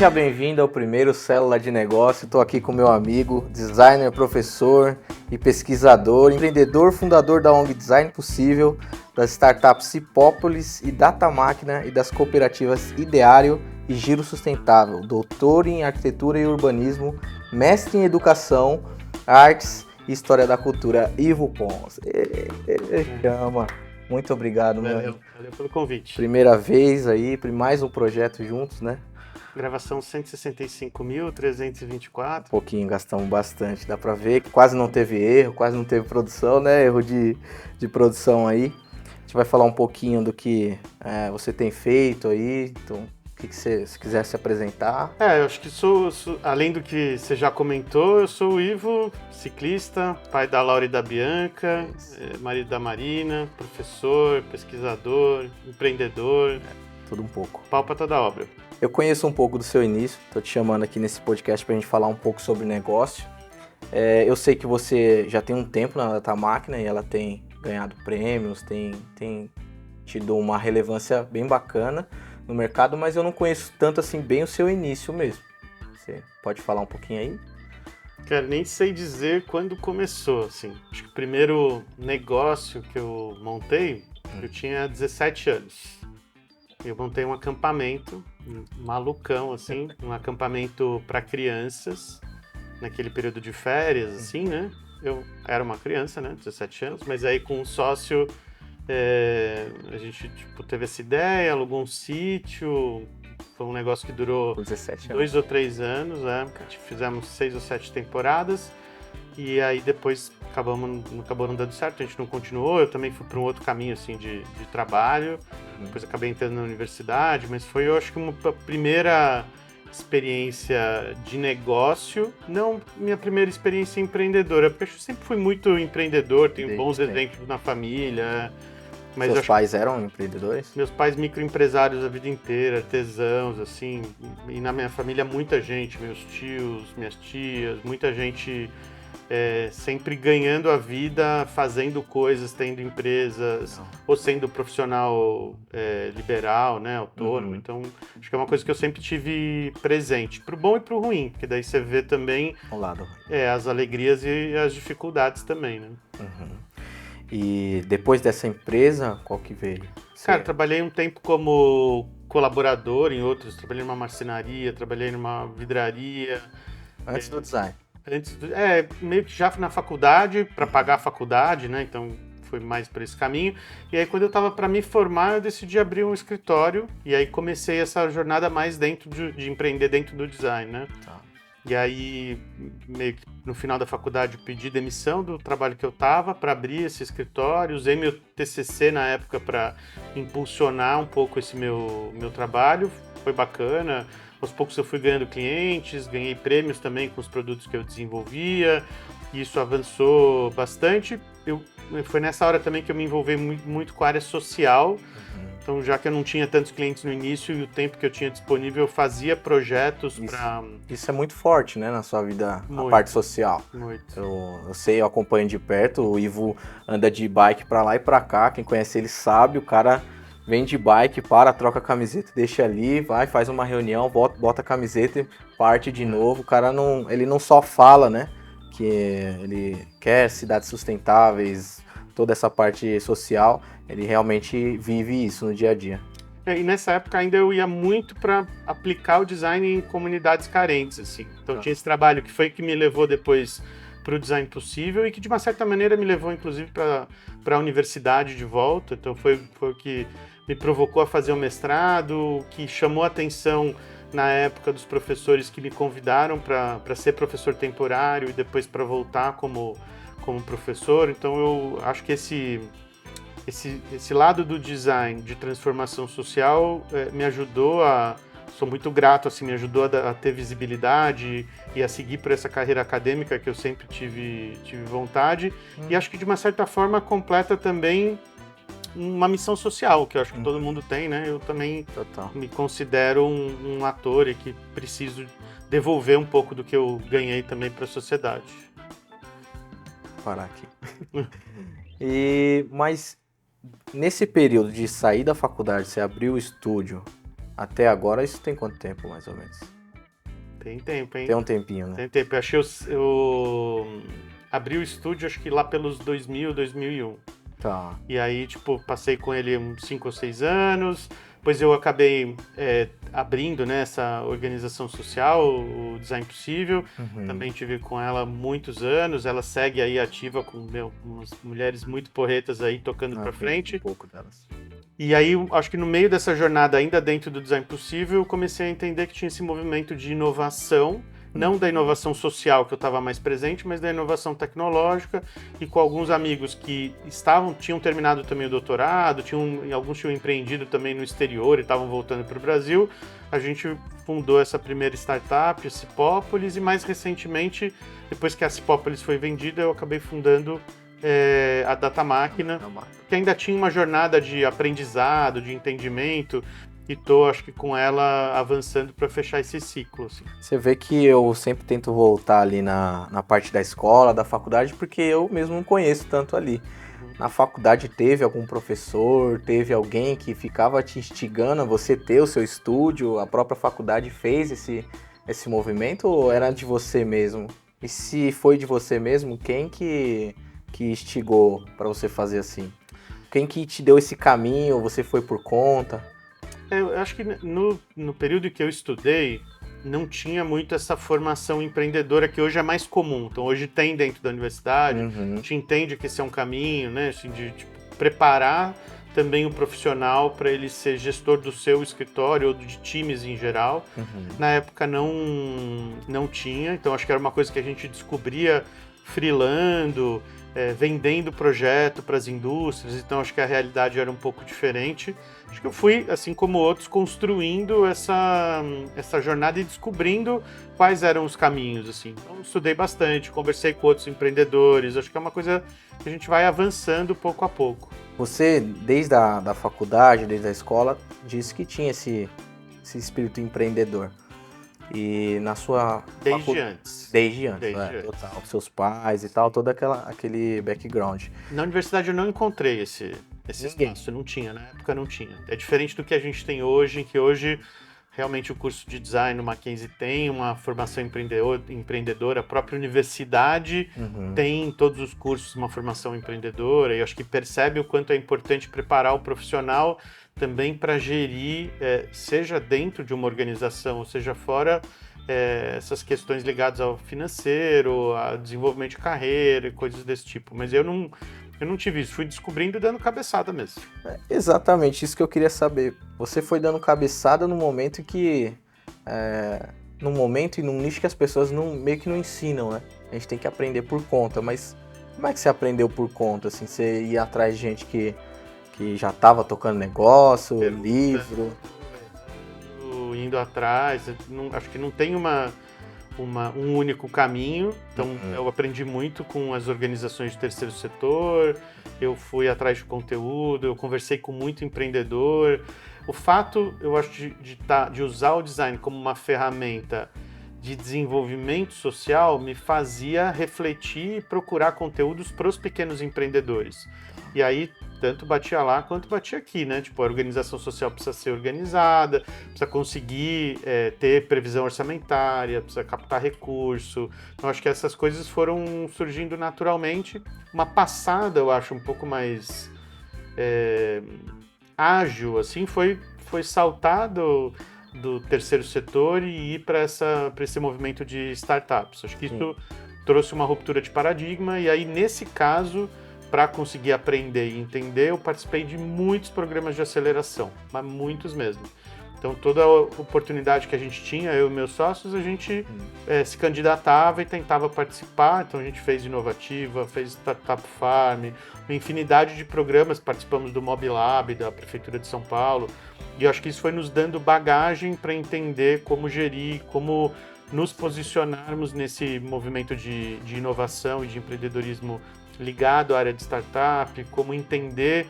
Seja bem-vindo ao primeiro Célula de Negócio. Estou aqui com meu amigo, designer, professor e pesquisador, empreendedor, fundador da ONG Design Possível, das startups Cipópolis e Data Máquina e das cooperativas Ideário e Giro Sustentável, doutor em arquitetura e urbanismo, mestre em educação, artes e história da cultura, Ivo Pons. Chama. Muito obrigado, valeu pelo convite. Primeira vez aí, mais um projeto juntos, né? Gravação 165.324. Um pouquinho, gastamos bastante, dá pra ver que quase não teve erro, quase não teve produção, né? Erro de produção aí. A gente vai falar um pouquinho do que você tem feito aí, então o que você, se quiser se apresentar. Eu acho que sou, além do que você já comentou, eu sou o Ivo, ciclista, pai da Laura e da Bianca, marido da Marina, professor, pesquisador, empreendedor. Tudo um pouco. Pau pra toda obra. Eu conheço um pouco do seu início, tô te chamando aqui nesse podcast pra gente falar um pouco sobre negócio. Eu sei que você já tem um tempo na Data Máquina e ela tem ganhado prêmios, tem tido uma relevância bem bacana no mercado, mas eu não conheço tanto assim bem o seu início mesmo. Você pode falar um pouquinho aí? Cara, nem sei dizer quando começou, assim. Acho que o primeiro negócio que eu montei, eu tinha 17 anos. Eu montei um acampamento, malucão, assim, um acampamento para crianças, naquele período de férias, assim, né? Eu era uma criança, né? 17 anos, mas aí com um sócio, a gente teve essa ideia, alugou um sítio, foi um negócio que durou 2 ou 3 anos, fizemos 6 ou 7 temporadas, e aí depois acabou não dando certo, a gente não continuou, eu também fui para um outro caminho, assim, de trabalho, depois acabei entrando na universidade, mas foi, eu acho que uma primeira experiência de negócio, não minha primeira experiência empreendedora, porque eu sempre fui muito empreendedor, tenho bons exemplos na família. Mas seus pais eram empreendedores? Meus pais microempresários a vida inteira, artesãos, assim, e na minha família muita gente, meus tios, minhas tias, muita gente sempre ganhando a vida, fazendo coisas, tendo empresas, ou sendo profissional liberal, né, autônomo. Então, acho que é uma coisa que eu sempre tive presente, pro bom e pro ruim, porque daí você vê também as alegrias e as dificuldades também, né? E depois dessa empresa, qual que veio? Cara, trabalhei um tempo como colaborador em outros, trabalhei numa marcenaria, trabalhei numa vidraria. Antes do design? Meio que já na faculdade, para pagar a faculdade, né? Então foi mais por esse caminho. E aí quando eu estava para me formar, eu decidi abrir um escritório e aí comecei essa jornada mais dentro de empreender dentro do design, né? E aí, meio que no final da faculdade, eu pedi demissão do trabalho que eu estava para abrir esse escritório. Usei meu TCC na época para impulsionar um pouco esse meu trabalho. Foi bacana. Aos poucos eu fui ganhando clientes, ganhei prêmios também com os produtos que eu desenvolvia. Isso avançou bastante. Foi nessa hora também que eu me envolvi muito com a área social. Então, já que eu não tinha tantos clientes no início e o tempo que eu tinha disponível, eu fazia projetos para... Isso é muito forte, né, na sua vida, muito, a parte social. Muito. Eu sei, eu acompanho de perto, o Ivo anda de bike para lá e para cá, quem conhece ele sabe, o cara vem de bike, troca a camiseta, deixa ali, vai, faz uma reunião, bota a camiseta e parte de novo. O cara ele não só fala, né, que ele quer cidades sustentáveis, toda essa parte social, ele realmente vive isso no dia a dia. E nessa época ainda eu ia muito para aplicar o design em comunidades carentes, assim. Então tinha esse trabalho que foi que me levou depois para o Design Possível e que de uma certa maneira me levou inclusive para a universidade de volta. Então foi o que me provocou a fazer o mestrado, que chamou a atenção na época dos professores que me convidaram para ser professor temporário e depois para voltar como professor. Então eu acho que esse lado do design de transformação social me ajudou sou muito grato, assim, me ajudou a ter visibilidade e a seguir por essa carreira acadêmica que eu sempre tive vontade. E acho que de uma certa forma completa também uma missão social, que eu acho que todo mundo tem, né? Eu também me considero um ator e que preciso devolver um pouco do que eu ganhei também para a sociedade. Vou parar aqui. Mas nesse período de sair da faculdade, você abriu o estúdio, até agora, isso tem quanto tempo, mais ou menos? Tem tempo, hein? Tem um tempinho, né? Tem tempo. Eu achei eu abri o estúdio, acho que lá pelos 2000, 2001. Tá. E aí, tipo, passei com ele uns 5 ou 6 anos. Depois eu acabei abrindo, né, essa organização social, o Design Possível. Uhum. Também tive com ela muitos anos. Ela segue aí ativa com umas mulheres muito porretas aí tocando pra frente. Um pouco delas. E aí, acho que no meio dessa jornada, ainda dentro do Design Possível, eu comecei a entender que tinha esse movimento de inovação, não da inovação social que eu estava mais presente, mas da inovação tecnológica, e com alguns amigos que tinham terminado também o doutorado, alguns tinham empreendido também no exterior e estavam voltando para o Brasil. A gente fundou essa primeira startup, a Cipópolis, e mais recentemente, depois que a Cipópolis foi vendida, eu acabei fundando a Data Máquina, que ainda tinha uma jornada de aprendizado, de entendimento, e tô, acho que com ela avançando para fechar esse ciclo. Assim. Você vê que eu sempre tento voltar ali na parte da escola, da faculdade, porque eu mesmo não conheço tanto ali. Na faculdade teve algum professor, teve alguém que ficava te instigando a você ter o seu estúdio, a própria faculdade fez esse movimento ou era de você mesmo? E se foi de você mesmo, quem que instigou para você fazer assim? Quem que te deu esse caminho? Você foi por conta? Eu acho que no período que eu estudei, não tinha muito essa formação empreendedora que hoje é mais comum. Então, hoje tem dentro da universidade, a gente entende que esse é um caminho, né? Assim, de preparar também o profissional para ele ser gestor do seu escritório ou de times em geral. Na época não tinha, então acho que era uma coisa que a gente descobria freelando, vendendo projeto para as indústrias, então acho que a realidade era um pouco diferente. Acho que eu fui, assim como outros, construindo essa jornada e descobrindo quais eram os caminhos, assim. Então, estudei bastante, conversei com outros empreendedores, acho que é uma coisa que a gente vai avançando pouco a pouco. Você, desde a faculdade, desde a escola, disse que tinha esse espírito empreendedor. E na sua... Desde antes. Desde antes. Total. Seus pais e tal, todo aquele background. Na universidade eu não encontrei esse espaço, não tinha, na época não tinha. É diferente do que a gente tem hoje, em que hoje realmente o curso de design no Mackenzie tem uma formação empreendedora, a própria universidade tem em todos os cursos uma formação empreendedora, e acho que percebe o quanto é importante preparar o profissional também para gerir, seja dentro de uma organização, ou seja fora, essas questões ligadas ao financeiro, a desenvolvimento de carreira e coisas desse tipo. Mas eu não tive isso, fui descobrindo e dando cabeçada mesmo. Exatamente, isso que eu queria saber. Você foi dando cabeçada no momento que... num momento e num nicho que as pessoas meio que não ensinam, né? A gente tem que aprender por conta, mas como é que você aprendeu por conta? Assim, você ia atrás de gente que já estava tocando negócio, livro? Indo atrás, acho que não tem um único caminho, então eu aprendi muito com as organizações de terceiro setor, eu fui atrás de conteúdo, eu conversei com muito empreendedor. O fato, eu acho, de usar o design como uma ferramenta de desenvolvimento social me fazia refletir e procurar conteúdos para os pequenos empreendedores. E aí, tanto batia lá quanto batia aqui, né? Tipo, a organização social precisa ser organizada, precisa conseguir ter previsão orçamentária, precisa captar recurso. Então, acho que essas coisas foram surgindo naturalmente. Uma passada, eu acho, um pouco mais ágil, assim, foi saltar do terceiro setor e ir para esse movimento de startups. Acho que isso trouxe uma ruptura de paradigma e aí, nesse caso, para conseguir aprender e entender, eu participei de muitos programas de aceleração, mas muitos mesmo. Então, toda a oportunidade que a gente tinha, eu e meus sócios, a gente se candidatava e tentava participar. Então, a gente fez Inovativa, fez Startup Farm, uma infinidade de programas. Participamos do Mob Lab, da Prefeitura de São Paulo. E eu acho que isso foi nos dando bagagem para entender como gerir, como nos posicionarmos nesse movimento de inovação e de empreendedorismo ligado à área de startup, como entender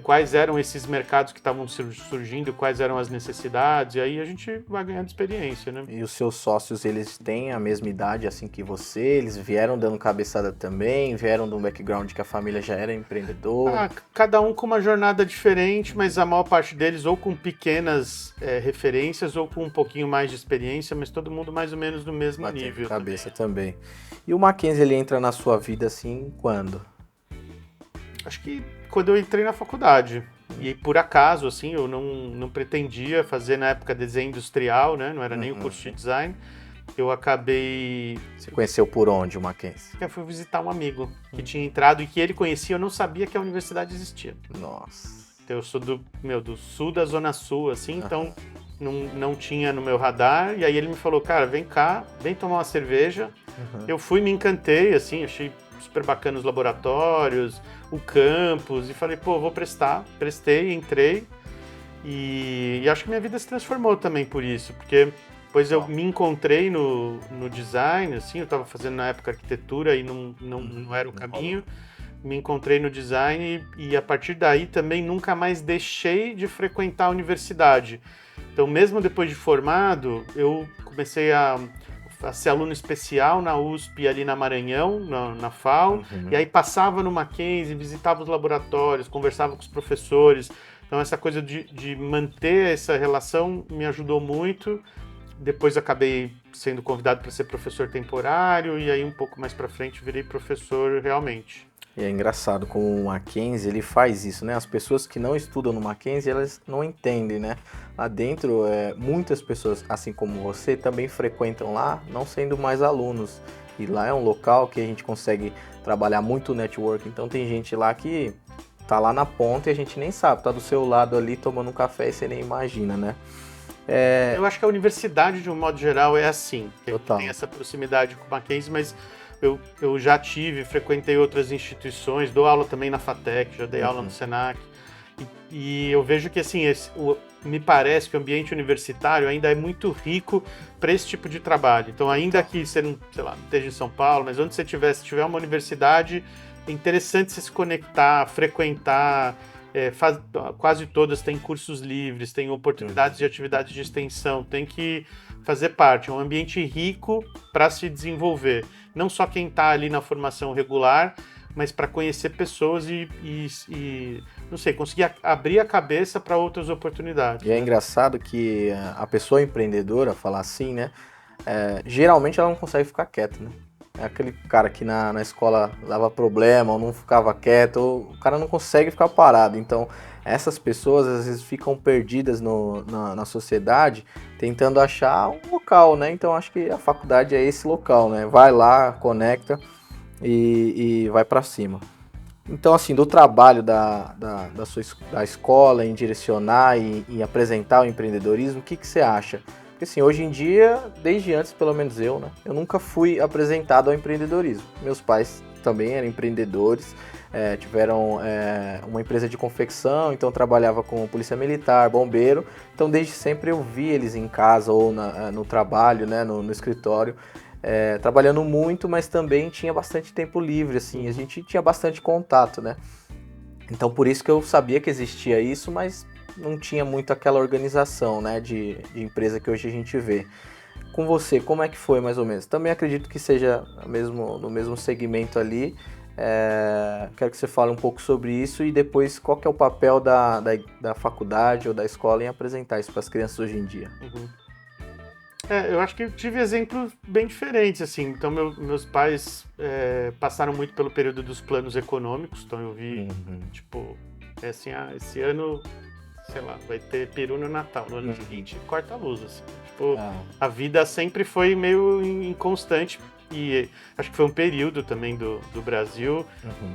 quais eram esses mercados que estavam surgindo, quais eram as necessidades, e aí a gente vai ganhando experiência, né? E os seus sócios, eles têm a mesma idade assim que você? Eles vieram dando cabeçada também? Vieram de um background que a família já era empreendedora? Cada um com uma jornada diferente, mas a maior parte deles ou com pequenas referências ou com um pouquinho mais de experiência, mas todo mundo mais ou menos no mesmo nível. Cabeça também. E o Mackenzie, ele entra na sua vida assim, quando? Acho que quando eu entrei na faculdade. E por acaso, assim, eu não pretendia fazer na época desenho industrial, né? Não era nem o curso de design. Eu acabei... Você conheceu por onde o Mackenzie? Eu fui visitar um amigo que tinha entrado e que ele conhecia, eu não sabia que a universidade existia. Nossa. Então, eu sou do sul da Zona Sul, assim, então não tinha no meu radar. E aí ele me falou, cara, vem cá, vem tomar uma cerveja. Eu fui, me encantei, assim, achei super bacana os laboratórios, o campus, e falei, pô, vou prestar. Prestei, entrei, e acho que minha vida se transformou também por isso, porque depois eu me encontrei no design, assim, eu estava fazendo na época arquitetura e não era o caminho, me encontrei no design e a partir daí também nunca mais deixei de frequentar a universidade. Então, mesmo depois de formado, eu comecei a ser aluno especial na USP, ali na Maranhão, na FAO, e aí passava no Mackenzie, visitava os laboratórios, conversava com os professores. Então, essa coisa de manter essa relação me ajudou muito. Depois acabei sendo convidado para ser professor temporário, e aí um pouco mais para frente virei professor realmente. E é engraçado como o Mackenzie, ele faz isso, né? As pessoas que não estudam no Mackenzie, elas não entendem, né? Lá dentro, muitas pessoas, assim como você, também frequentam lá, não sendo mais alunos. E lá é um local que a gente consegue trabalhar muito network. Então tem gente lá que tá lá na ponta e a gente nem sabe, tá do seu lado ali tomando um café e você nem imagina, né? Eu acho que a universidade, de um modo geral, é assim. Total. Tem essa proximidade com o Mackenzie, mas eu já frequentei outras instituições, dou aula também na FATEC, já dei aula no Senac, e eu vejo que, assim, me parece que o ambiente universitário ainda é muito rico para esse tipo de trabalho. Então, ainda que você não, sei lá, não esteja em São Paulo, mas onde você estiver, se tiver uma universidade, é interessante você se conectar, frequentar. Quase todas têm cursos livres, têm oportunidades de atividades de extensão, tem que fazer parte. É um ambiente rico para se desenvolver. Não só quem está ali na formação regular, mas para conhecer pessoas e, não sei, conseguir abrir a cabeça para outras oportunidades. E é engraçado que a pessoa empreendedora, falar assim, né? Geralmente ela não consegue ficar quieta, né? É aquele cara que na escola dava problema ou não ficava quieto, ou o cara não consegue ficar parado. Então, essas pessoas às vezes ficam perdidas na sociedade tentando achar um local, né? Então, acho que a faculdade é esse local, né? Vai lá, conecta e vai para cima. Então, assim, do trabalho da escola em direcionar e em apresentar o empreendedorismo, o que você acha? Porque assim, hoje em dia, desde antes, pelo menos eu, né? Eu nunca fui apresentado ao empreendedorismo. Meus pais também eram empreendedores, tiveram uma empresa de confecção, então trabalhava com polícia militar, bombeiro. Então desde sempre eu vi eles em casa ou no trabalho, né? No escritório, trabalhando muito, mas também tinha bastante tempo livre, assim. A gente tinha bastante contato, né? Então por isso que eu sabia que existia isso, mas não tinha muito aquela organização, né, de empresa que hoje a gente vê. Com você, como é que foi mais ou menos? Também acredito que seja no mesmo segmento ali. Quero que você fale um pouco sobre isso e depois qual que é o papel da faculdade ou da escola em apresentar isso para as crianças hoje em dia. Eu acho que eu tive exemplos bem diferentes, assim. Então, meus pais passaram muito pelo período dos planos econômicos, então eu vi, tipo, assim, esse ano, sei lá, vai ter peru no Natal, no ano seguinte corta a luz, assim. Tipo, a vida sempre foi meio inconstante e acho que foi um período também do Brasil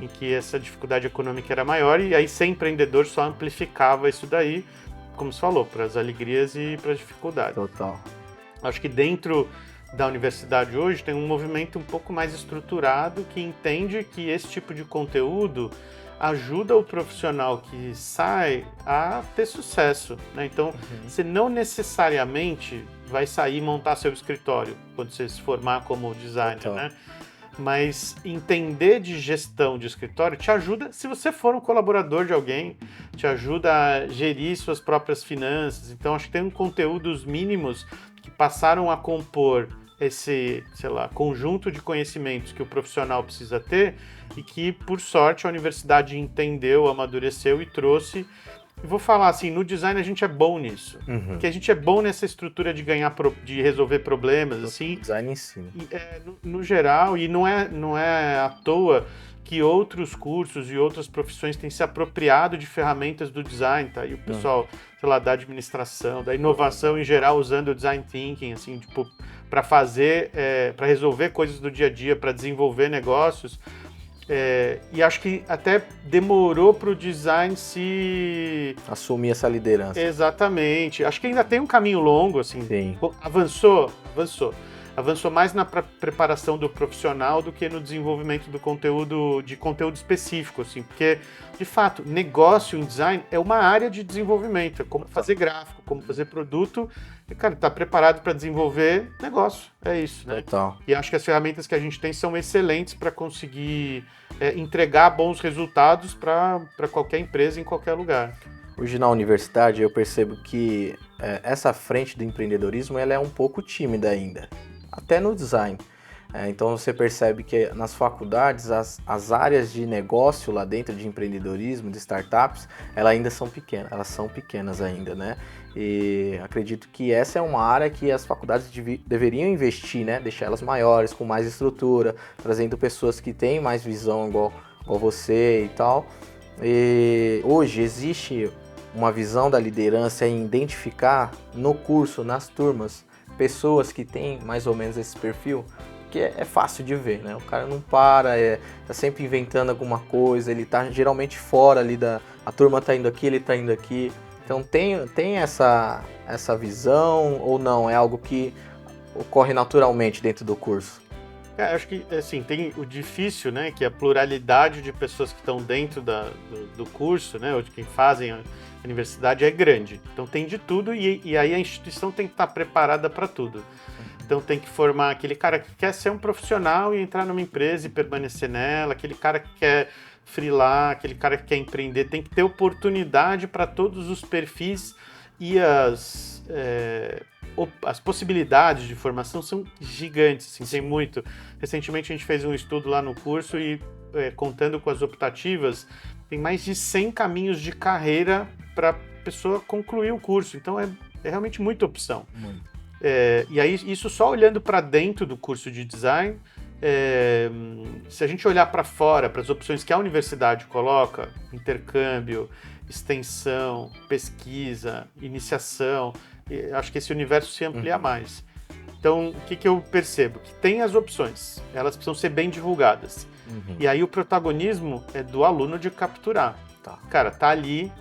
em que essa dificuldade econômica era maior e aí ser empreendedor só amplificava isso daí, como você falou, para as alegrias e para as dificuldades. Total. Acho que dentro da universidade hoje tem um movimento um pouco mais estruturado que entende que esse tipo de conteúdo ajuda o profissional que sai a ter sucesso, né? Então, você não necessariamente vai sair e montar seu escritório quando você se formar como designer, né? mas entender de gestão de escritório te ajuda, se você for um colaborador de alguém, te ajuda a gerir suas próprias finanças. Então, acho que tem conteúdos mínimos que passaram a compor esse, sei lá, conjunto de conhecimentos que o profissional precisa ter e que, por sorte, a universidade entendeu, amadureceu e trouxe. E vou falar assim, no design a gente é bom nisso, porque a gente é bom nessa estrutura de de resolver problemas, assim. Design ensina. No geral, e não é à toa que outros cursos e outras profissões têm se apropriado de ferramentas do design, tá? E o pessoal, sei lá, da administração, da inovação em geral, usando o design thinking, assim, tipo, para fazer, para resolver coisas do dia a dia, para desenvolver negócios. E acho que até demorou para o design se... assumir essa liderança. Exatamente. Acho que ainda tem um caminho longo, assim. Sim. Avançou. Avançou mais na preparação do profissional do que no desenvolvimento do conteúdo específico, assim, porque, de fato, negócio em design é uma área de desenvolvimento, é como fazer gráfico, como fazer produto, e, cara, tá preparado para desenvolver negócio, é isso, né? Total. E acho que as ferramentas que a gente tem são excelentes para conseguir entregar bons resultados para qualquer empresa em qualquer lugar. Hoje na universidade eu percebo que essa frente do empreendedorismo ela é um pouco tímida ainda, até no design. Então você percebe que nas faculdades as áreas de negócio lá dentro de empreendedorismo, de startups, elas são pequenas ainda, né? E acredito que essa é uma área que as faculdades deveriam investir, né? Deixar elas maiores, com mais estrutura, trazendo pessoas que têm mais visão igual você e tal. E hoje existe uma visão da liderança em identificar no curso, nas turmas, pessoas que têm mais ou menos esse perfil, que é fácil de ver, né? O cara não para, tá sempre inventando alguma coisa, ele tá geralmente fora ali a turma tá indo aqui, ele tá indo aqui. Então tem essa visão ou não? É algo que ocorre naturalmente dentro do curso? Acho que, assim, tem o difícil, né, que é a pluralidade de pessoas que estão dentro do curso, né, ou de quem fazem a universidade é grande. Então tem de tudo e aí a instituição tem que estar preparada para tudo. Então tem que formar aquele cara que quer ser um profissional e entrar numa empresa e permanecer nela, aquele cara que quer freelar, aquele cara que quer empreender, tem que ter oportunidade para todos os perfis e as possibilidades de formação são gigantes, assim, tem muito. Recentemente a gente fez um estudo lá no curso e contando com as optativas, tem mais de 100 caminhos de carreira para a pessoa concluir o curso, então é realmente muita opção. E aí isso só olhando para dentro do curso de design, se a gente olhar para fora, para as opções que a universidade coloca, intercâmbio, extensão, pesquisa, iniciação, acho que esse universo se amplia mais. Então, o que eu percebo? Que tem as opções, elas precisam ser bem divulgadas. E aí o protagonismo é do aluno de capturar. Cara, tá ali,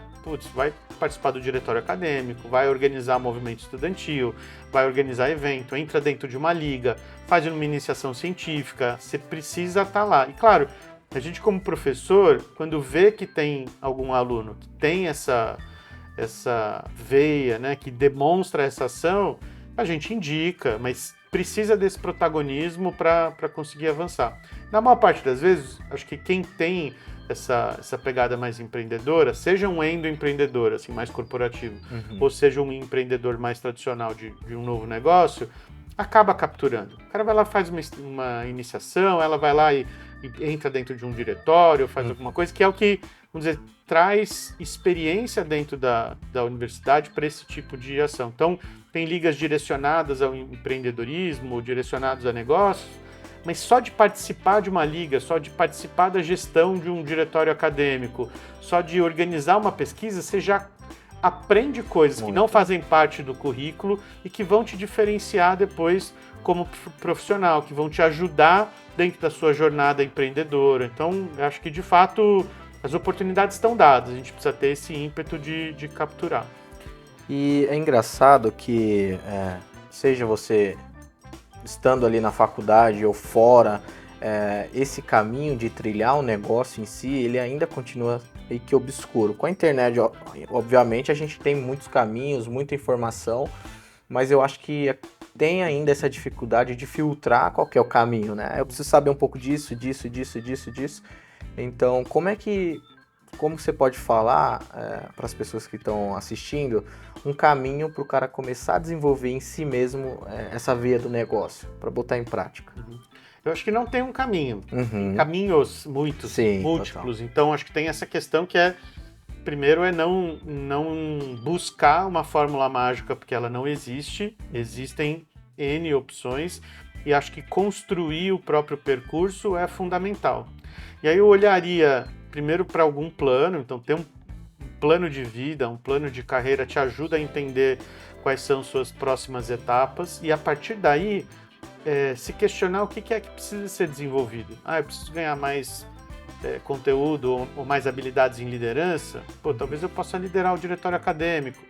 vai participar do diretório acadêmico, vai organizar movimento estudantil, vai organizar evento, entra dentro de uma liga, faz uma iniciação científica, você precisa estar lá. E claro, a gente como professor, quando vê que tem algum aluno que tem essa veia, né, que demonstra essa ação, a gente indica, mas precisa desse protagonismo para conseguir avançar. Na maior parte das vezes, acho que quem tem essa pegada mais empreendedora, seja um endoempreendedor, assim, mais corporativo, ou seja um empreendedor mais tradicional de um novo negócio, acaba capturando. O cara vai lá, faz uma iniciação, ela vai lá e entra dentro de um diretório, faz alguma coisa, que é o que, vamos dizer, traz experiência dentro da universidade para esse tipo de ação. Então, tem ligas direcionadas ao empreendedorismo, direcionadas a negócios, mas só de participar de uma liga, só de participar da gestão de um diretório acadêmico, só de organizar uma pesquisa, você já aprende coisas que não fazem parte do currículo e que vão te diferenciar depois como profissional, que vão te ajudar dentro da sua jornada empreendedora. Então, eu acho que, de fato, as oportunidades estão dadas, a gente precisa ter esse ímpeto de capturar. E é engraçado que, seja você estando ali na faculdade ou fora, esse caminho de trilhar o negócio em si, ele ainda continua meio que obscuro. Com a internet, obviamente, a gente tem muitos caminhos, muita informação, mas eu acho que tem ainda essa dificuldade de filtrar qual que é o caminho, né? Eu preciso saber um pouco disso. Então, como você pode falar para as pessoas que estão assistindo um caminho para o cara começar a desenvolver em si mesmo essa veia do negócio, para botar em prática? Eu acho que não tem um caminho, Uhum. caminhos Sim, múltiplos. total. Então, acho que tem essa questão que primeiro é não buscar uma fórmula mágica, porque ela não existe. Existem N opções e acho que construir o próprio percurso é fundamental. E aí eu olharia primeiro para algum plano, então ter um plano de vida, um plano de carreira te ajuda a entender quais são suas próximas etapas e a partir daí se questionar o que é que precisa ser desenvolvido. Eu preciso ganhar mais conteúdo ou mais habilidades em liderança? Talvez eu possa liderar o diretório acadêmico.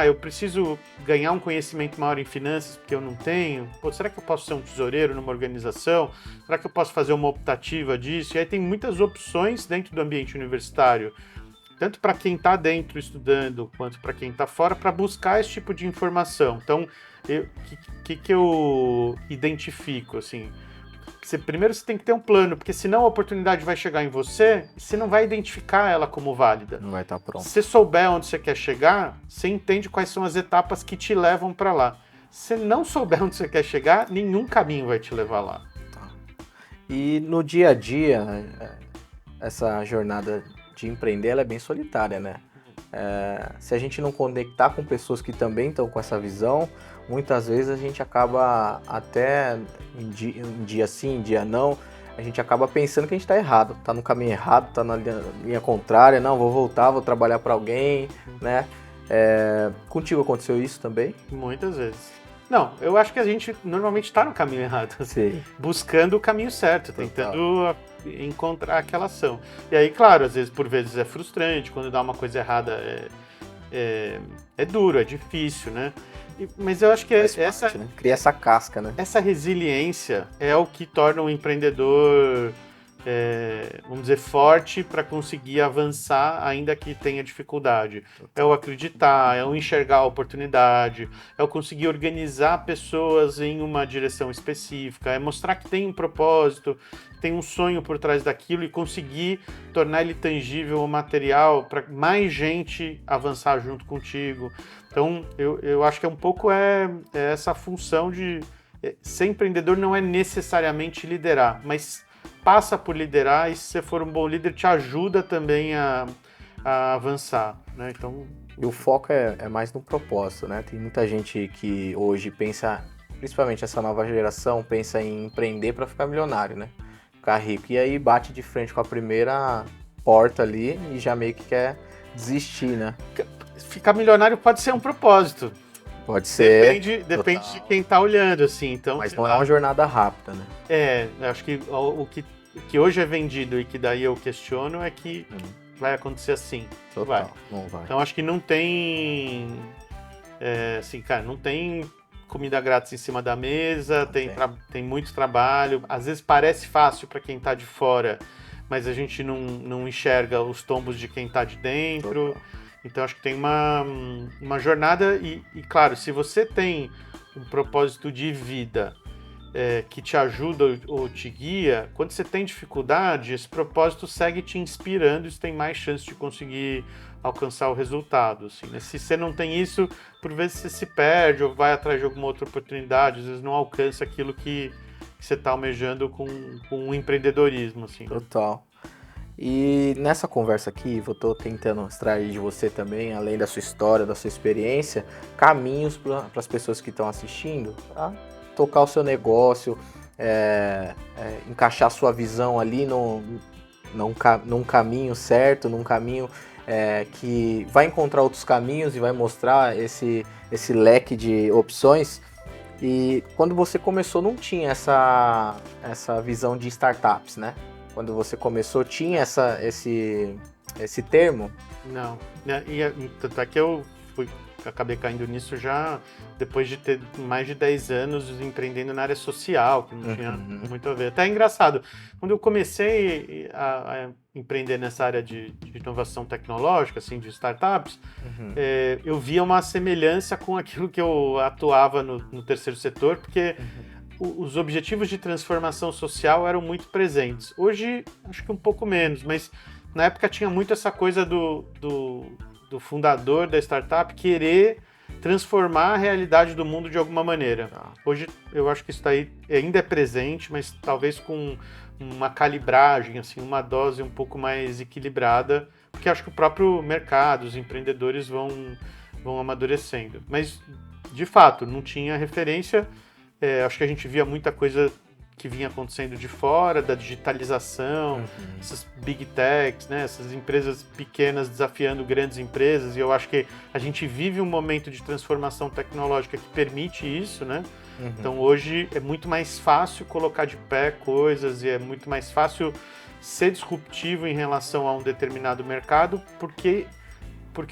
Eu preciso ganhar um conhecimento maior em finanças porque eu não tenho. Será que eu posso ser um tesoureiro numa organização? Será que eu posso fazer uma optativa disso? E aí tem muitas opções dentro do ambiente universitário, tanto para quem está dentro estudando, quanto para quem está fora, para buscar esse tipo de informação. Então, que eu identifico, assim? Primeiro você tem que ter um plano, porque senão a oportunidade vai chegar em você e você não vai identificar ela como válida. Não vai estar pronto. Se você souber onde você quer chegar, você entende quais são as etapas que te levam para lá. Se não souber onde você quer chegar, nenhum caminho vai te levar lá. Tá. E no dia a dia, essa jornada de empreender ela é bem solitária, né? Se a gente não conectar com pessoas que também estão com essa visão, muitas vezes a gente acaba até em dia sim, em dia não, a gente acaba pensando que a gente está errado, está no caminho errado, está na linha contrária, não, vou voltar, vou trabalhar para alguém, né? Contigo aconteceu isso também? Muitas vezes. Não, eu acho que a gente normalmente está no caminho errado, Sim. Buscando o caminho certo, tentando encontrar aquela ação. E aí, claro, às vezes, por vezes é frustrante, quando dá uma coisa errada é duro, é difícil, né? Mas eu acho que né? Cria essa casca, né? Essa resiliência é o que torna um empreendedor, vamos dizer, forte para conseguir avançar, ainda que tenha dificuldade. É o acreditar, é o enxergar a oportunidade, é o conseguir organizar pessoas em uma direção específica, é mostrar que tem um propósito, tem um sonho por trás daquilo e conseguir tornar ele tangível ou material para mais gente avançar junto contigo. Então, eu acho que é um pouco essa função de ser empreendedor não é necessariamente liderar, mas passa por liderar e se você for um bom líder te ajuda também a avançar, né? Então, e o foco é mais no propósito, né? Tem muita gente que hoje pensa, principalmente essa nova geração, pensa em empreender para ficar milionário, né? Ficar rico. E aí bate de frente com a primeira porta ali e já meio que quer desistir, né? Ficar milionário pode ser um propósito. Pode ser. Depende de quem tá olhando, assim. Então, mas não é uma jornada rápida, né? Eu acho que o que hoje é vendido e que daí eu questiono é que vai acontecer assim. Total, não vai. Então, acho que não tem... assim, cara, não tem comida grátis em cima da mesa, tem muito trabalho. Às vezes parece fácil para quem tá de fora, mas a gente não enxerga os tombos de quem tá de dentro. Total. Então, acho que tem uma jornada e, claro, se você tem um propósito de vida que te ajuda ou te guia, quando você tem dificuldade, esse propósito segue te inspirando e você tem mais chance de conseguir alcançar o resultado. Assim, né? Se você não tem isso, por vezes você se perde ou vai atrás de alguma outra oportunidade, às vezes não alcança aquilo que você está almejando com o empreendedorismo. Assim, né? Total. E nessa conversa aqui, eu estou tentando extrair de você também, além da sua história, da sua experiência, caminhos para as pessoas que estão assistindo, para tocar o seu negócio, encaixar sua visão ali num caminho certo, num caminho que vai encontrar outros caminhos e vai mostrar esse leque de opções. E quando você começou, não tinha essa visão de startups, né? Quando você começou, tinha esse termo? Não. E tanto é que eu fui acabei caindo nisso já depois de ter mais de 10 anos empreendendo na área social, que não tinha muito a ver. Até é engraçado, quando eu comecei a empreender nessa área de inovação tecnológica, assim, de startups, eu via uma semelhança com aquilo que eu atuava no terceiro setor, porque os objetivos de transformação social eram muito presentes. Hoje, acho que um pouco menos, mas na época tinha muito essa coisa do fundador da startup querer transformar a realidade do mundo de alguma maneira. Hoje eu acho que isso daí ainda é presente, mas talvez com uma calibragem, assim, uma dose um pouco mais equilibrada, porque acho que o próprio mercado, os empreendedores vão amadurecendo. Mas, de fato, não tinha referência. Acho que a gente via muita coisa que vinha acontecendo de fora, da digitalização, essas big techs, né, essas empresas pequenas desafiando grandes empresas, e eu acho que a gente vive um momento de transformação tecnológica que permite isso, né? Então hoje é muito mais fácil colocar de pé coisas e é muito mais fácil ser disruptivo em relação a um determinado mercado, porque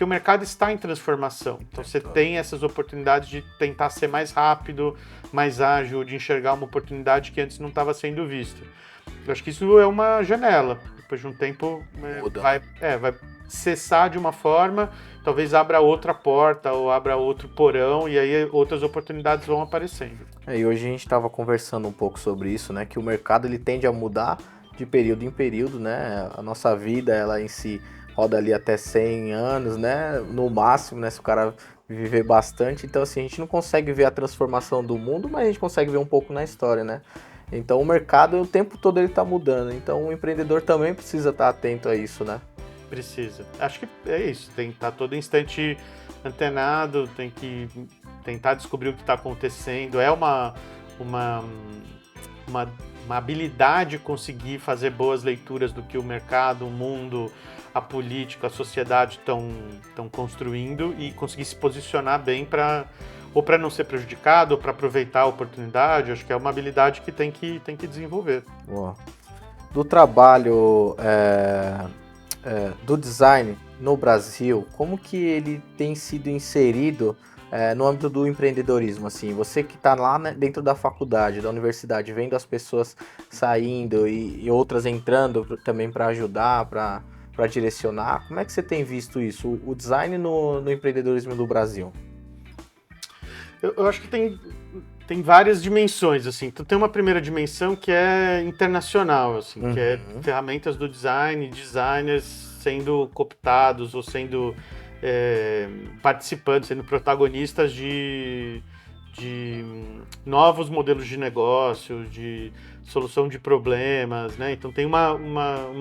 o mercado está em transformação. Então você tem essas oportunidades de tentar ser mais rápido, mais ágil, de enxergar uma oportunidade que antes não estava sendo vista. Eu acho que isso é uma janela. Depois de um tempo vai cessar de uma forma, talvez abra outra porta ou abra outro porão e aí outras oportunidades vão aparecendo. E hoje a gente estava conversando um pouco sobre isso, né? Que o mercado ele tende a mudar de período em período, né? A nossa vida, ela em si roda ali até 100 anos, né? No máximo, né? Se o cara viver bastante. Então, assim, a gente não consegue ver a transformação do mundo, mas a gente consegue ver um pouco na história, né? Então, o mercado, o tempo todo, ele tá mudando. Então, o empreendedor também precisa estar atento a isso, né? Precisa. Acho que é isso. Tem que estar todo instante antenado, tem que tentar descobrir o que está acontecendo. É uma habilidade conseguir fazer boas leituras do que o mercado, o mundo, a política, a sociedade estão construindo e conseguir se posicionar bem para não ser prejudicado, ou para aproveitar a oportunidade. Acho que é uma habilidade que tem que desenvolver. Boa. Do trabalho do design no Brasil, como que ele tem sido inserido no âmbito do empreendedorismo? Assim, você que está lá dentro da faculdade, da universidade, vendo as pessoas saindo e outras entrando também para ajudar, para direcionar, como é que você tem visto isso, o design no empreendedorismo do Brasil? Eu acho que tem várias dimensões, assim. Então, tem uma primeira dimensão que é internacional, assim, que é ferramentas do design, designers sendo cooptados ou sendo participando, sendo protagonistas de novos modelos de negócio, de solução de problemas, né? Então tem uma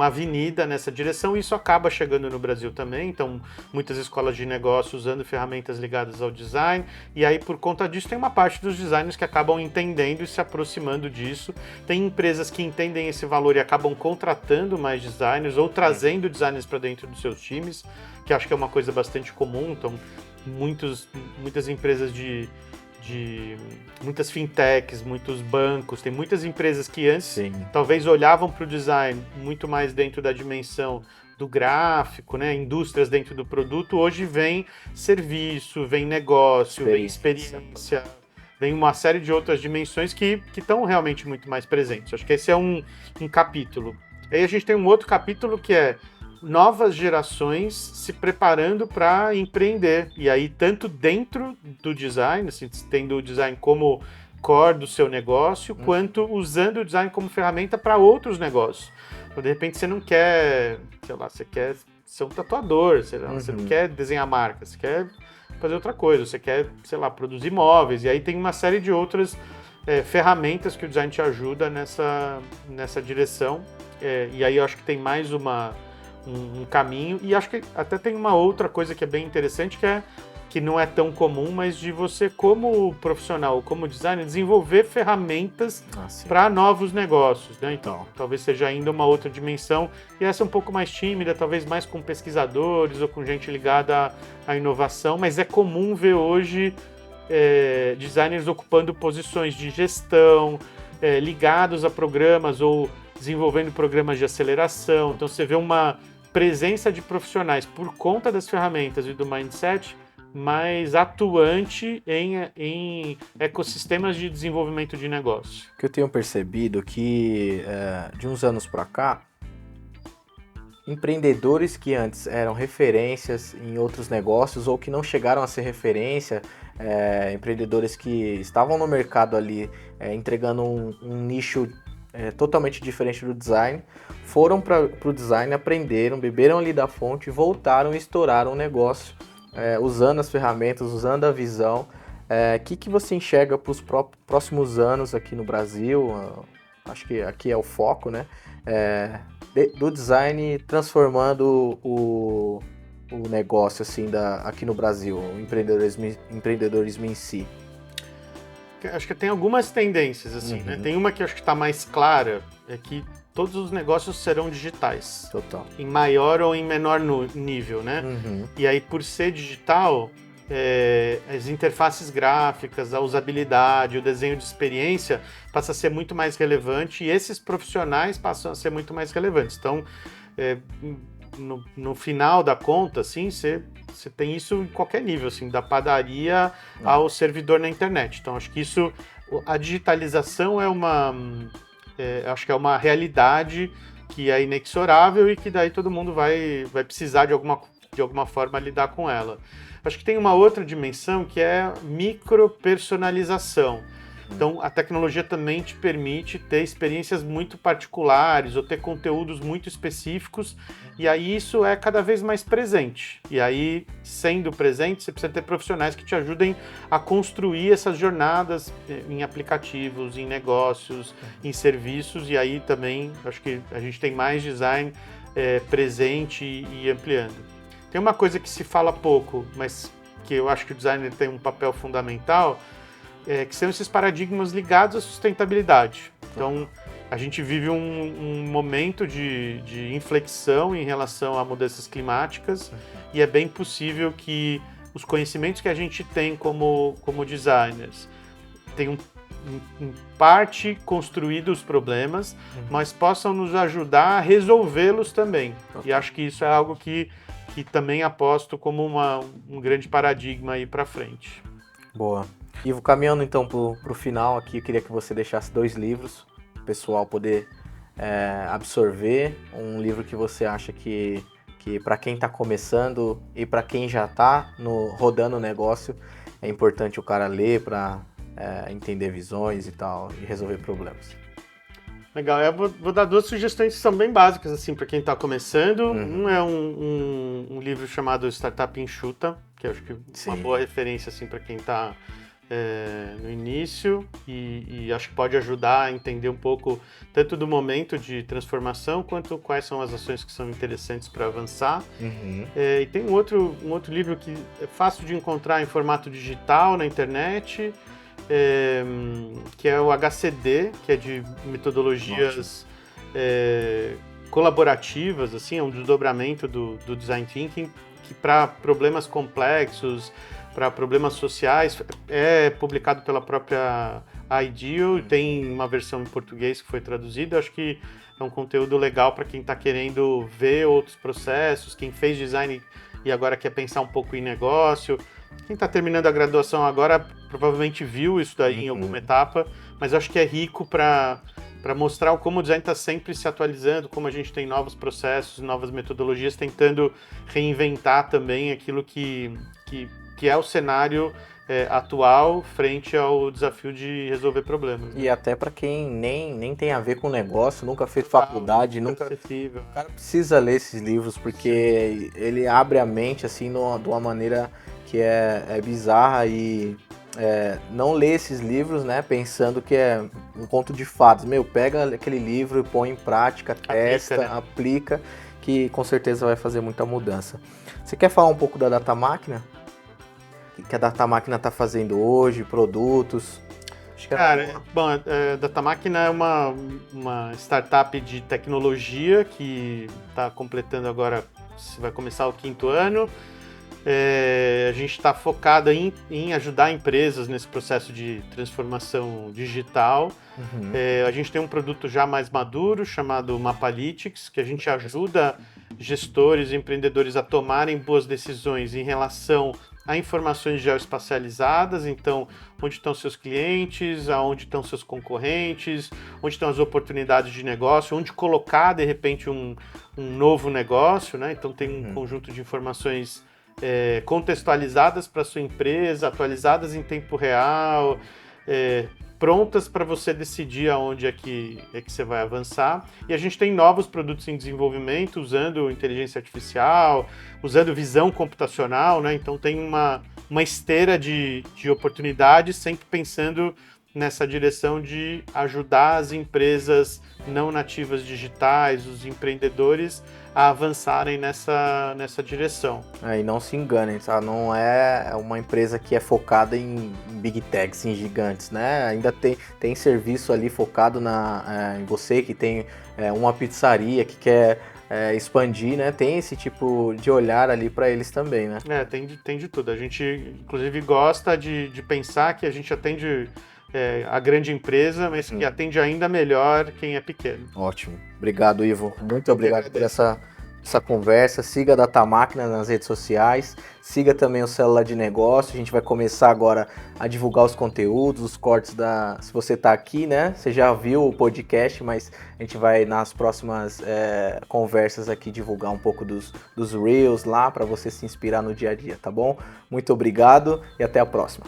avenida nessa direção e isso acaba chegando no Brasil também. Então muitas escolas de negócio usando ferramentas ligadas ao design e aí por conta disso tem uma parte dos designers que acabam entendendo e se aproximando disso. Tem empresas que entendem esse valor e acabam contratando mais designers ou trazendo designers para dentro dos seus times, que acho que é uma coisa bastante comum. Então muitas empresas muitas fintechs, muitos bancos, tem muitas empresas que antes talvez olhavam para o design muito mais dentro da dimensão do gráfico, né? Indústrias dentro do produto, hoje vem serviço, vem negócio, vem experiência, vem uma série de outras dimensões que estão realmente muito mais presentes. Acho que esse é um capítulo. Aí a gente tem um outro capítulo que é novas gerações se preparando para empreender. E aí, tanto dentro do design, assim, tendo o design como core do seu negócio, quanto usando o design como ferramenta para outros negócios. Então, de repente, você não quer, sei lá, você quer ser um tatuador, sei lá, você não quer desenhar marcas, você quer fazer outra coisa, você quer, sei lá, produzir móveis. E aí tem uma série de outras ferramentas que o design te ajuda nessa direção. E aí eu acho que tem mais um caminho, e acho que até tem uma outra coisa que é bem interessante, que não é tão comum, mas de você como profissional, como designer, desenvolver ferramentas para novos negócios, né? Então, talvez seja ainda uma outra dimensão, e essa é um pouco mais tímida, talvez mais com pesquisadores ou com gente ligada à inovação, mas é comum ver hoje designers ocupando posições de gestão, ligados a programas ou desenvolvendo programas de aceleração. Então você vê uma presença de profissionais por conta das ferramentas e do mindset mais atuante em ecossistemas de desenvolvimento de negócio. O que eu tenho percebido que de uns anos para cá, empreendedores que antes eram referências em outros negócios ou que não chegaram a ser referência, empreendedores que estavam no mercado ali entregando um nicho totalmente diferente do design, foram para o design, aprenderam, beberam ali da fonte, voltaram e estouraram o negócio, usando as ferramentas, usando a visão. O que você enxerga para os próximos anos aqui no Brasil? Acho que aqui é o foco, né? Do design transformando o negócio assim aqui no Brasil, o empreendedorismo em si. Acho que tem algumas tendências, assim, né? Tem uma que acho que está mais clara, é que todos os negócios serão digitais. Total. Em maior ou em menor nível, né? E aí, por ser digital, as interfaces gráficas, a usabilidade, o desenho de experiência passa a ser muito mais relevante e esses profissionais passam a ser muito mais relevantes. Então, no final da conta, assim, você tem isso em qualquer nível, assim, da padaria ao servidor na internet. Então, acho que a digitalização acho que é uma realidade que é inexorável e que daí todo mundo vai precisar de alguma forma lidar com ela. Acho que tem uma outra dimensão que é micropersonalização. Então, a tecnologia também te permite ter experiências muito particulares ou ter conteúdos muito específicos, e aí isso é cada vez mais presente. E aí, sendo presente, você precisa ter profissionais que te ajudem a construir essas jornadas em aplicativos, em negócios, em serviços, e aí também acho que a gente tem mais design presente e ampliando. Tem uma coisa que se fala pouco, mas que eu acho que o designer tem um papel fundamental, que são esses paradigmas ligados à sustentabilidade. Então, a gente vive um momento de inflexão em relação a mudanças climáticas e é bem possível que os conhecimentos que a gente tem como designers tenham em parte construído os problemas, mas possam nos ajudar a resolvê-los também. E acho que isso é algo que também aposto como um grande paradigma aí para frente. Boa. Ivo, caminhando então para o final aqui, eu queria que você deixasse 2 livros para o pessoal poder absorver. Um livro que você acha que para quem está começando e para quem já está rodando o negócio, é importante o cara ler para entender visões e tal, e resolver problemas. Legal, eu vou dar 2 sugestões que são bem básicas assim para quem está começando. Um é um livro chamado Startup Enxuta, que eu acho que é uma boa referência assim, para quem está no início e acho que pode ajudar a entender um pouco tanto do momento de transformação quanto quais são as ações que são interessantes para avançar. E tem um outro livro que é fácil de encontrar em formato digital na internet, que é o HCD, que é de metodologias colaborativas, assim, é um desdobramento do Design Thinking, que para problemas complexos, para problemas sociais, é publicado pela própria Ideal, tem uma versão em português que foi traduzida. Acho que é um conteúdo legal para quem está querendo ver outros processos, quem fez design e agora quer pensar um pouco em negócio. Quem está terminando a graduação agora provavelmente viu isso daí em alguma etapa, mas acho que é rico para mostrar como o design está sempre se atualizando, como a gente tem novos processos, novas metodologias, tentando reinventar também aquilo que é o cenário atual frente ao desafio de resolver problemas. Né? E até para quem nem tem a ver com o negócio, nunca fez faculdade, nunca... Acessível. O cara precisa ler esses livros, porque ele abre a mente assim de uma maneira que é bizarra e não lê esses livros, né, pensando que é um conto de fadas. Pega aquele livro e põe em prática, testa, aplica, que com certeza vai fazer muita mudança. Você quer falar um pouco da Data Máquina? O que a Data Máquina está fazendo hoje, produtos? Cara, bom, a Data Máquina é uma startup de tecnologia que está completando agora, vai começar o 5º ano. A gente está focado em ajudar empresas nesse processo de transformação digital. A gente tem um produto já mais maduro chamado Mapalytics, que a gente ajuda gestores e empreendedores a tomarem boas decisões em relação a informações geoespacializadas, então onde estão seus clientes, aonde estão seus concorrentes, onde estão as oportunidades de negócio, onde colocar de repente um novo negócio, né? Então tem um conjunto de informações contextualizadas para sua empresa, atualizadas em tempo real, prontas para você decidir aonde é que você vai avançar. E a gente tem novos produtos em desenvolvimento, usando inteligência artificial, usando visão computacional, né? Então tem uma esteira de oportunidades, sempre pensando nessa direção de ajudar as empresas não nativas digitais, os empreendedores, a avançarem nessa direção. E não se enganem, tá? Não é uma empresa que é focada em big techs, em gigantes, né? Ainda tem serviço ali focado em você que tem uma pizzaria que quer expandir, né? Tem esse tipo de olhar ali para eles também, né? Tem de tudo. A gente, inclusive, gosta de pensar que a gente atende a grande empresa, mas que atende ainda melhor quem é pequeno. Ótimo. Obrigado, Ivo. Muito obrigado por essa conversa. Siga a Data Máquina nas redes sociais. Siga também o Célula de Negócio. A gente vai começar agora a divulgar os conteúdos, os cortes Se você está aqui, né? Você já viu o podcast, mas a gente vai nas próximas conversas aqui divulgar um pouco dos Reels lá para você se inspirar no dia a dia, tá bom? Muito obrigado e até a próxima.